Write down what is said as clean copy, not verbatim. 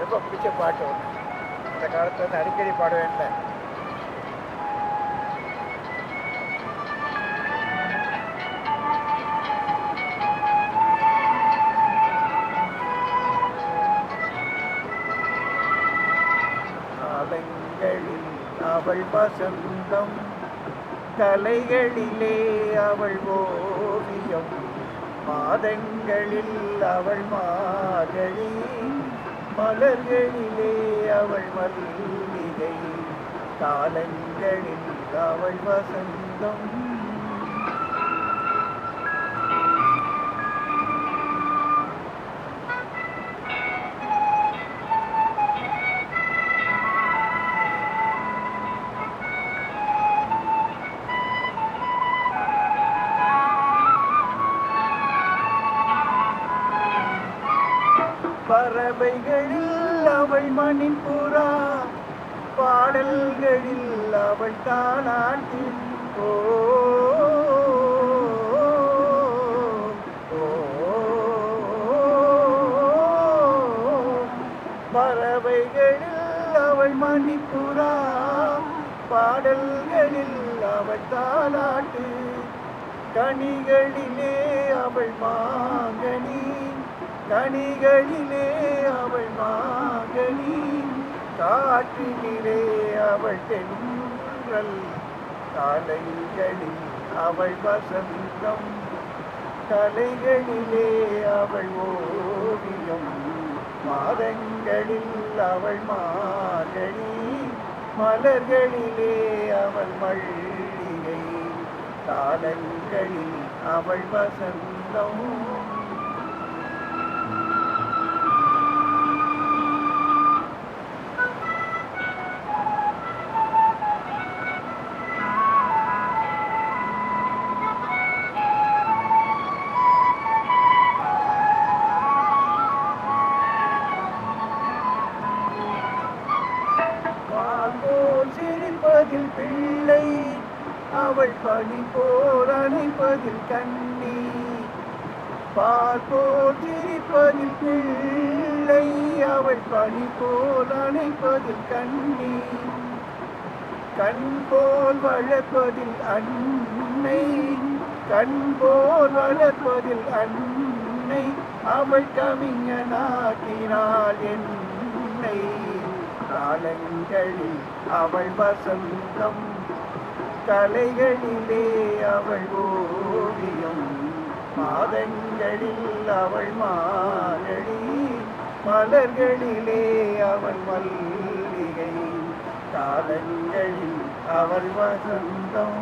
ரொம்ப பிடிச்ச பாட்டு ஒன்று. அந்த காலத்தில் வந்து அடிக்கடி பாடுவேன் இல்லை. காலங்களில் அவள் வசந்தம், கலைகளிலே அவள் ஓவியம், மாதங்களில் அவள் மார்கழி, மலர்களிலே அவள் மல்லிகை, காலங்களில் அவள் வசந்தம். பறவைகளில் அவள் மணிப்புறா, பாடல்களில் அவள் தாலாட்டு. ஓ பறவைகளில் அவள் மணிப்புறா, பாடல்களில் அவள் தாலாட்டு. கனிகளிலே அவள் மாங்கனி, கனிகளிலே அவள் மாங்கனி, காற்றினிலே அவள் தென்றல், காலைகளில் அவள் வசந்தம், கலைகளிலே அவள் ஓவியம், மாதங்களில் அவள் மார்கழி, மலர்களிலே அவள் மல்லிகை, காலங்களில் அவள் வசந்தம். சிரிப்பதில் பிள்ளை, அவள் பனி போல் அணைப்பதில் கண்ணி, பால் போல் சிரிப்பதில் பிள்ளை, அவள் பனி போல் அணைப்பதில் கண்ணி, கண் போல் வளர்ப்பதில் அன்னை, கண் போல் வளர்ப்பதில் அன்னை, அவள் கவிஞனாக்கினாள் என்னை, காலங்களில் அவள் வசந்தம், கலைகளிலே அவள் ஓவியம், மாதங்களில் அவள் மார்கழி, மலர்களிலே அவள் மல்லிகை, காலங்களில் அவள் வசந்தம்.